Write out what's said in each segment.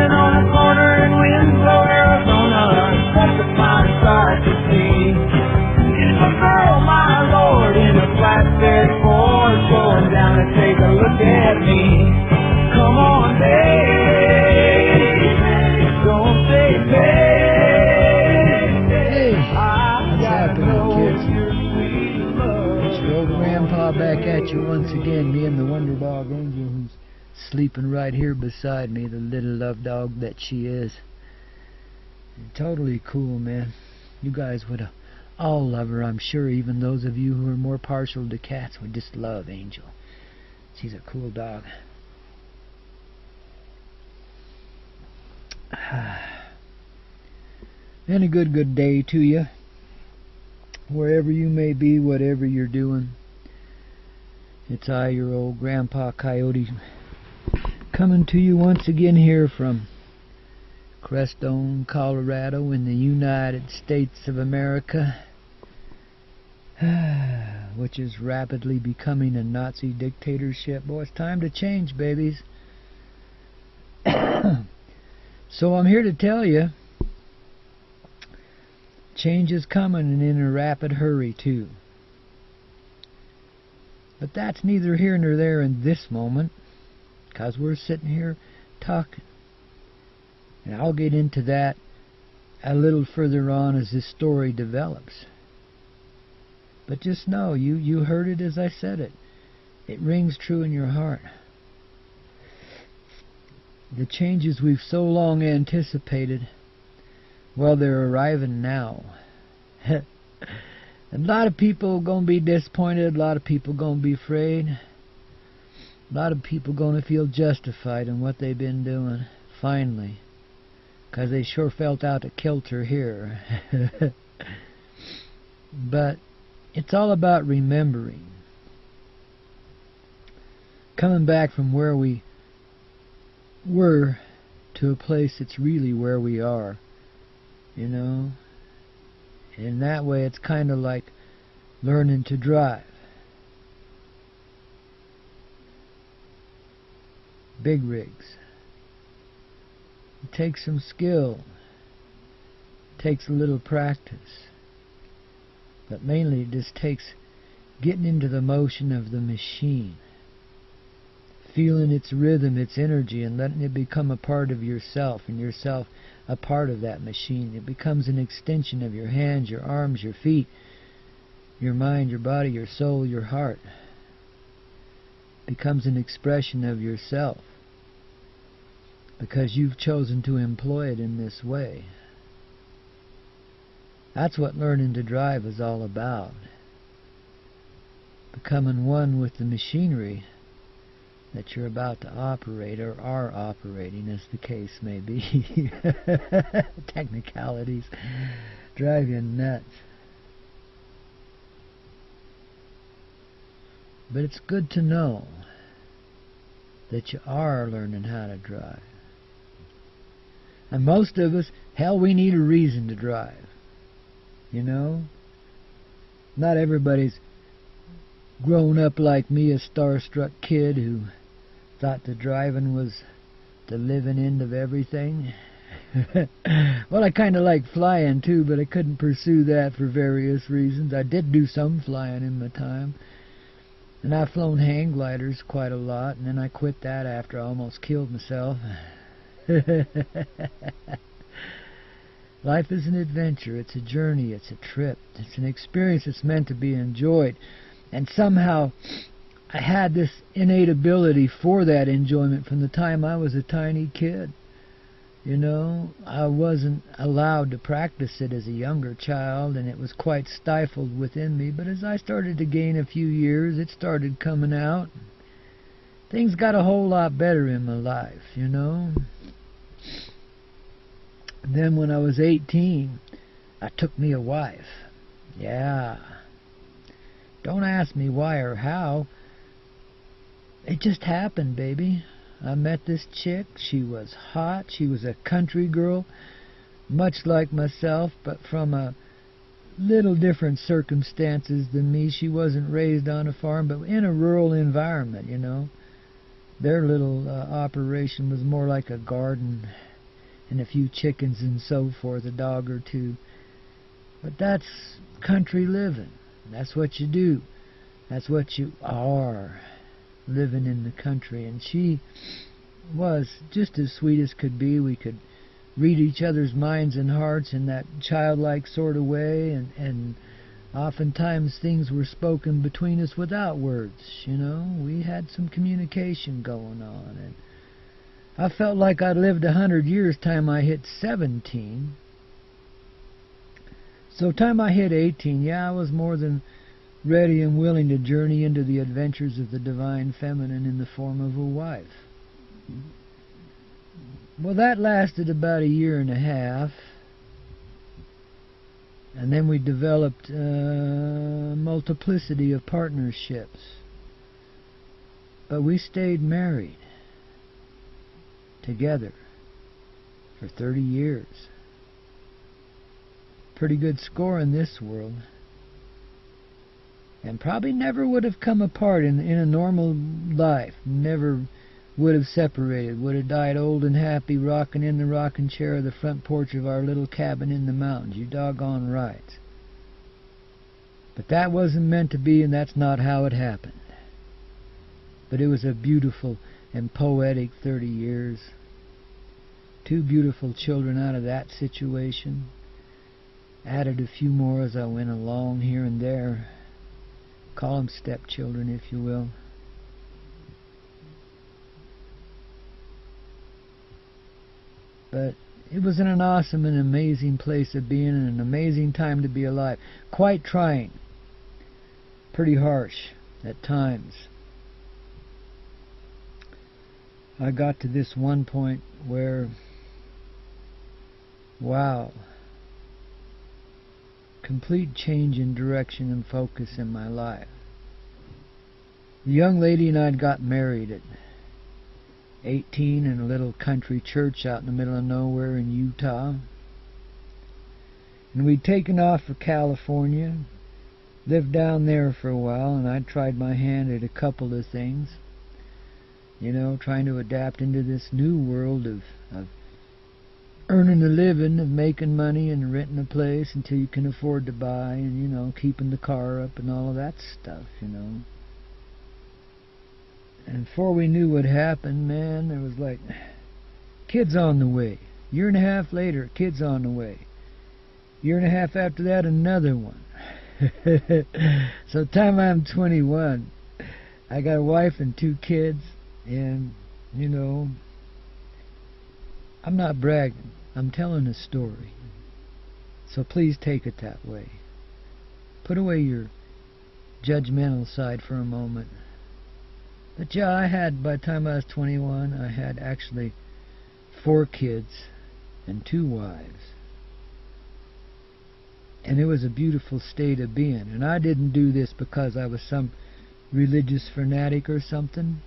Standing on a corner in Winslow, Arizona, such a fine sight to see. It's a girl, my lord, in a flatbed Ford, slowing down to take a look at me. Come on, babe, don't say babe. Hey, what's happening, kids? It's your old grandpa back at you once again, me and the Wonder Dog Angel, who's sleeping right here beside me, the little love dog that she is. Totally cool, man. You guys would all love her, I'm sure. Even those of you who are more partial to cats would just love Angel. She's a cool dog. And a good day to you, wherever you may be, whatever you're doing. It's I, your old Grandpa Coyote, coming to you once again here from Crestone, Colorado, in the United States of America, which is rapidly becoming a Nazi dictatorship. Boy, it's time to change, babies. So I'm here to tell you, change is coming, and in a rapid hurry, too. But that's neither here nor there in this moment, because we're sitting here talking. And I'll get into that a little further on as this story develops. But just know, you heard it as I said it. It rings true in your heart. The changes we've so long anticipated, well, they're arriving now. A lot of people going to be disappointed. A lot of people going to be afraid. A lot of people going to feel justified in what they've been doing, finally. Because they sure felt out of kilter here. But it's all about remembering. Coming back from where we were to a place that's really where we are. You know? In that way, it's kind of like learning to drive. Big rigs. It takes some skill. It takes a little practice. But mainly it just takes getting into the motion of the machine. Feeling its rhythm, its energy, and letting it become a part of yourself, and yourself a part of that machine. It becomes an extension of your hands, your arms, your feet, your mind, your body, your soul, your heart. It becomes an expression of yourself, because you've chosen to employ it in this way. That's what learning to drive is all about. Becoming one with the machinery that you're about to operate, or are operating, as the case may be. Technicalities drive you nuts. But it's good to know that you are learning how to drive. And most of us, hell, we need a reason to drive. You know? Not everybody's grown up like me, a starstruck kid who thought that driving was the living end of everything. Well, I kind of like flying too, but I couldn't pursue that for various reasons. I did do some flying in my time, and I've flown hang gliders quite a lot, and then I quit that after I almost killed myself. Life is an adventure, it's a journey, it's a trip, it's an experience that's meant to be enjoyed. And somehow I had this innate ability for that enjoyment from the time I was a tiny kid. You know, I wasn't allowed to practice it as a younger child, and it was quite stifled within me. But as I started to gain a few years, it started coming out. Things got a whole lot better in my life, you know. Then when I was 18, I took me a wife. Yeah. Don't ask me why or how. It just happened, baby. I met this chick. She was hot. She was a country girl, much like myself, but from a little different circumstances than me. She wasn't raised on a farm, but in a rural environment, you know. Their little operation was more like a garden and a few chickens and so forth, a dog or two. But that's country living. That's what you do. That's what you are, living in the country. And she was just as sweet as could be. We could read each other's minds and hearts in that childlike sort of way, and oftentimes things were spoken between us without words, you know. We had some communication going on, and I felt like I'd lived 100 years time I hit 17. So time I hit 18, yeah, I was more than ready and willing to journey into the adventures of the divine feminine in the form of a wife. Well, that lasted about 1.5 years, and then we developed a multiplicity of partnerships. But we stayed married together for 30 years. Pretty good score in this world. And probably never would have come apart in a normal life. Never would have separated. Would have died old and happy, rocking in the rocking chair of the front porch of our little cabin in the mountains. You doggone right. But that wasn't meant to be, and that's not how it happened. But it was a beautiful and poetic 30 years. 2 beautiful children out of that situation. Added a few more as I went along here and there. Call them stepchildren, if you will. But it was an awesome and amazing place of being, and an amazing time to be alive. Quite trying. Pretty harsh at times. I got to this one point where, wow, complete change in direction and focus in my life. The young lady and I had got married at 18 in a little country church out in the middle of nowhere in Utah. And we'd taken off for California, lived down there for a while, and I'd tried my hand at a couple of things. You know, trying to adapt into this new world of earning a living, of making money and renting a place until you can afford to buy, and, you know, keeping the car up and all of that stuff, you know. And before we knew what happened, man, there was like, kids on the way. 1.5 years later, kids on the way. 1.5 years after that, another one. So time I'm 21, I got a wife and 2 kids, and, you know, I'm not bragging. I'm telling a story. So please take it that way. Put away your judgmental side for a moment. But yeah, I had, by the time I was 21, I had actually 4 kids and 2 wives. And it was a beautiful state of being. And I didn't do this because I was some religious fanatic or something.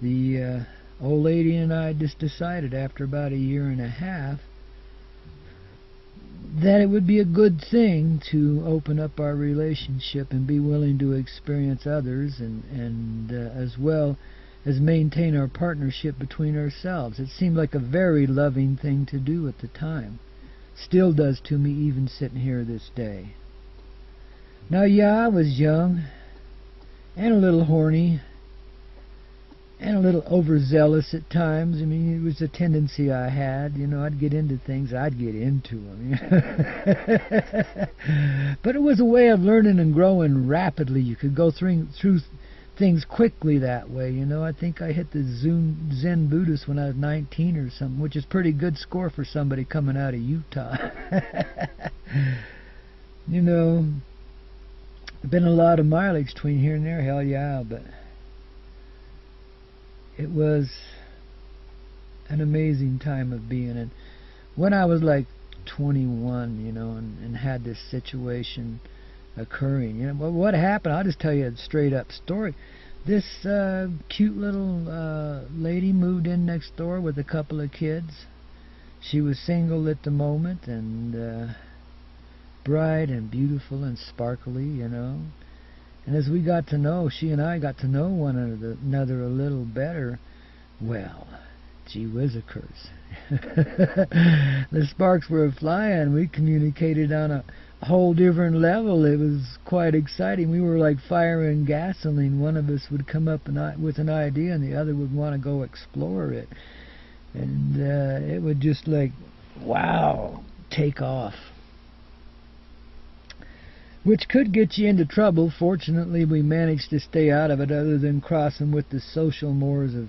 The old lady and I just decided after about 1.5 years that it would be a good thing to open up our relationship and be willing to experience others, and as well as maintain our partnership between ourselves. It seemed like a very loving thing to do at the time. Still does to me, even sitting here this day. Now, yeah, I was young and a little horny and a little overzealous at times. I mean, it was a tendency I had. You know, I'd get into things, I'd get into them. But it was a way of learning and growing rapidly. You could go through things quickly that way. You know, I think I hit the Zen Buddhist when I was 19 or something, which is pretty good score for somebody coming out of Utah. You know, been a lot of mileage between here and there, hell yeah, but it was an amazing time of being. And when I was like 21, you know, and had this situation occurring, you know, well, what happened, I'll just tell you a straight up story. This cute little lady moved in next door with a couple of kids. She was single at the moment, and bright and beautiful and sparkly, you know. And as we she and I got to know one another a little better, well, Gee whizzikers. The sparks were flying. We communicated on a whole different level. It was quite exciting. We were like fire and gasoline. One of us would come up with an idea and the other would want to go explore it. And it would just like, wow, take off. Which could get you into trouble. Fortunately, we managed to stay out of it, other than crossing with the social mores of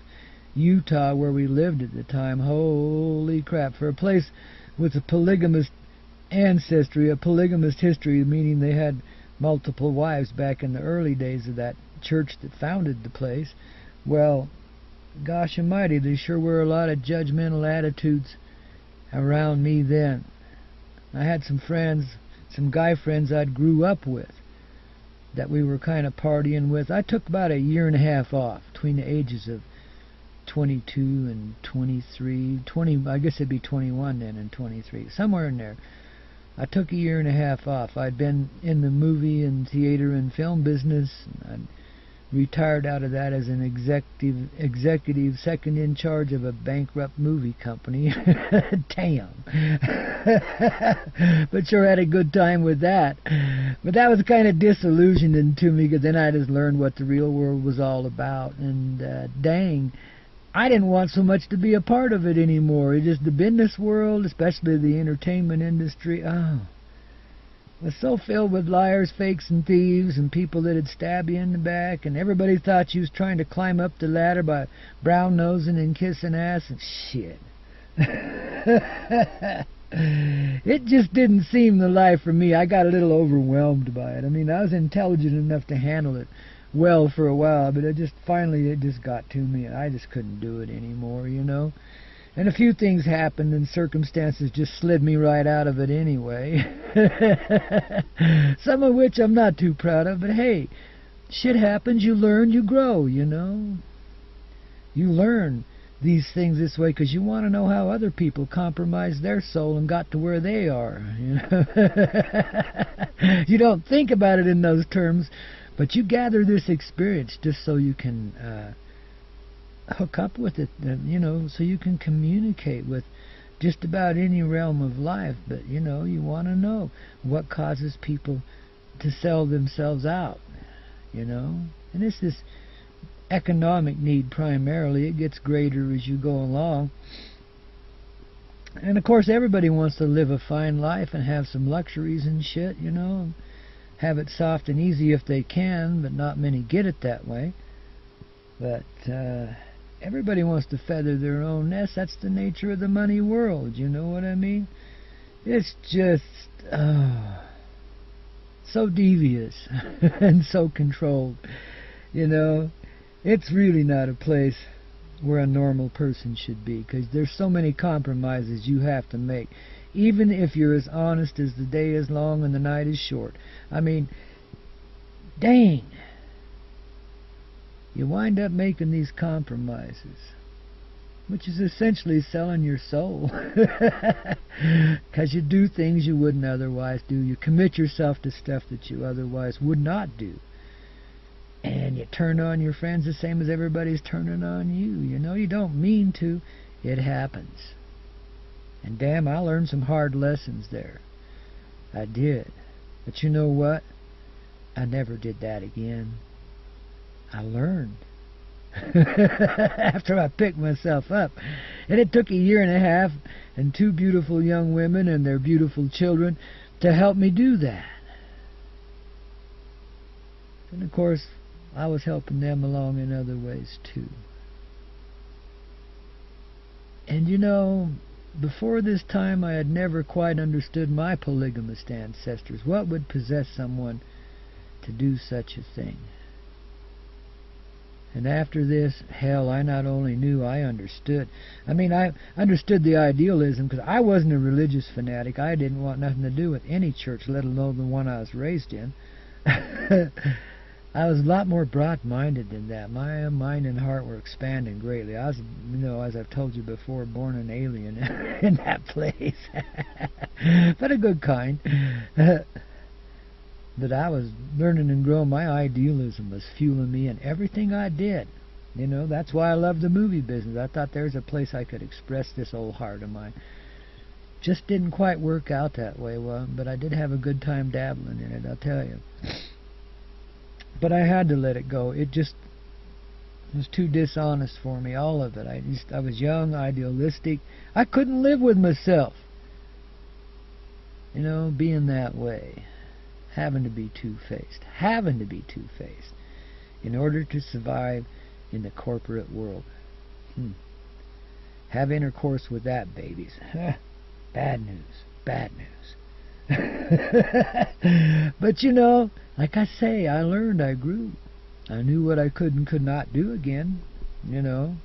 Utah, where we lived at the time. Holy crap. For a place with a polygamous ancestry, a polygamous history, meaning they had multiple wives back in the early days of that church that founded the place, well, gosh almighty, there sure were a lot of judgmental attitudes around me then. I had some friends, some guy friends I'd grew up with, that we were kind of partying with. I took about a year and a half off between the ages of 22 and 23, I guess it'd be 21 then and 23, somewhere in there. I took a year and a half off. I'd been in the movie and theater and film business. I'd retired out of that as an executive second in charge of a bankrupt movie company. Damn. But sure had a good time with that. But that was kind of disillusioning to me, because then I just learned what the real world was all about. And dang, I didn't want so much to be a part of it anymore. It just, the business world, especially the entertainment industry, was so filled with liars, fakes, and thieves, and people that'd stab you in the back, and everybody thought you was trying to climb up the ladder by brown-nosing and kissing ass and shit. It just didn't seem the life for me. I got a little overwhelmed by it. I mean, I was intelligent enough to handle it well for a while, but it just got to me. I just couldn't do it anymore, you know. And a few things happened, and circumstances just slid me right out of it anyway. Some of which I'm not too proud of, but hey, shit happens, you learn, you grow, you know. You learn these things this way because you want to know how other people compromised their soul and got to where they are, you know. You don't think about it in those terms, but you gather this experience just so you can hook up with it, you know, so you can communicate with just about any realm of life. But, you know, you want to know what causes people to sell themselves out, you know. And it's this economic need primarily. It gets greater as you go along. And, of course, everybody wants to live a fine life and have some luxuries and shit, you know. Have it soft and easy if they can, but not many get it that way. But everybody wants to feather their own nest. That's the nature of the money world, you know what I mean? It's just so devious and so controlled, you know. It's really not a place where a normal person should be, because there's so many compromises you have to make, even if you're as honest as the day is long and the night is short. I mean, dang, you wind up making these compromises, which is essentially selling your soul, because you do things you wouldn't otherwise do. You commit yourself to stuff that you otherwise would not do. And you turn on your friends the same as everybody's turning on you. You know, you don't mean to. It happens. And damn, I learned some hard lessons there. I did. But you know what? I never did that again. I learned. After I picked myself up. And it took a year and a half and 2 beautiful young women and their beautiful children to help me do that. And of course, I was helping them along in other ways too. And you know, before this time I had never quite understood my polygamous ancestors. What would possess someone to do such a thing? And after this, hell, I not only knew, I understood. I mean, I understood the idealism, because I wasn't a religious fanatic. I didn't want nothing to do with any church, let alone the one I was raised in. I was a lot more broad-minded than that. My mind and heart were expanding greatly. I was, you know, as I've told you before, born an alien in that place. But a good kind. But I was learning and growing. My idealism was fueling me in everything I did. You know, that's why I love the movie business. I thought there's a place I could express this old heart of mine. Just didn't quite work out that way, well, but I did have a good time dabbling in it, I'll tell you. But I had to let it go. It just was too dishonest for me, all of it. I was young, idealistic. I couldn't live with myself. You know, being that way. Having to be two-faced. In order to survive in the corporate world. Have intercourse with that, babies. Bad news. But you know, like I say, I learned, I grew. I knew what I could and could not do again, you know.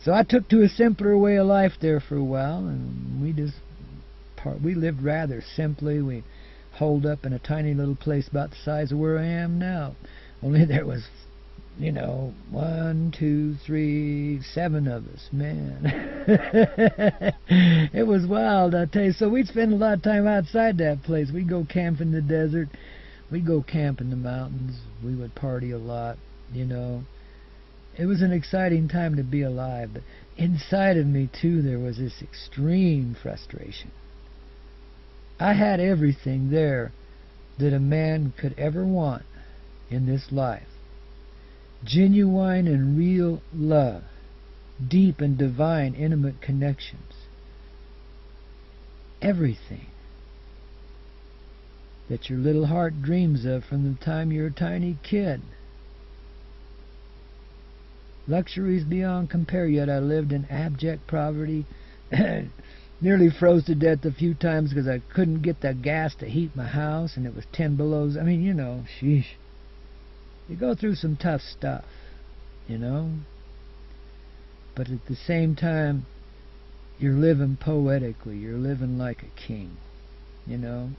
So I took to a simpler way of life there for a while, and we lived rather simply. We holed up in a tiny little place about the size of where I am now. Only there was, you know, 1, 2, 3, 7 of us, man. It was wild, I tell you. So we'd spend a lot of time outside that place. We'd go camp in the desert. We'd go camp in the mountains. We would party a lot, you know. It was an exciting time to be alive. But inside of me, too, there was this extreme frustration. I had everything there that a man could ever want in this life. Genuine and real love. Deep and divine, intimate connections. Everything that your little heart dreams of from the time you're a tiny kid. Luxuries beyond compare, yet I lived in abject poverty. Nearly froze to death a few times because I couldn't get the gas to heat my house, and it was 10 below. I mean, you know, sheesh. You go through some tough stuff, you know. But at the same time, you're living poetically. You're living like a king, you know.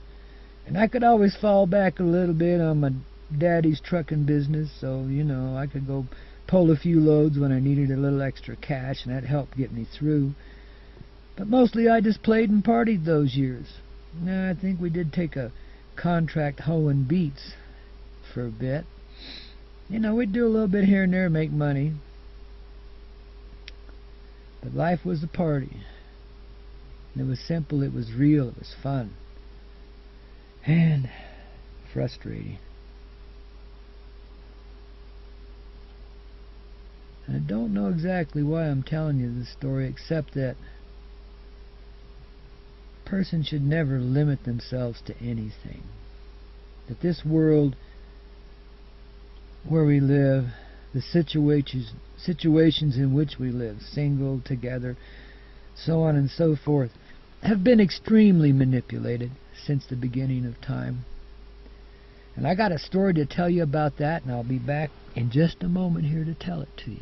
And I could always fall back a little bit on my daddy's trucking business, so, you know, I could go pull a few loads when I needed a little extra cash, and that helped get me through. But mostly I just played and partied those years. Now, I think we did take a contract hoeing beets for a bit. You know, we'd do a little bit here and there, make money. But life was a party. It was simple, it was real, it was fun. And frustrating. I don't know exactly why I'm telling you this story, except that a person should never limit themselves to anything. That this world where we live, the situations in which we live, single, together, so on and so forth, have been extremely manipulated since the beginning of time. And I got a story to tell you about that, and I'll be back in just a moment here to tell it to you.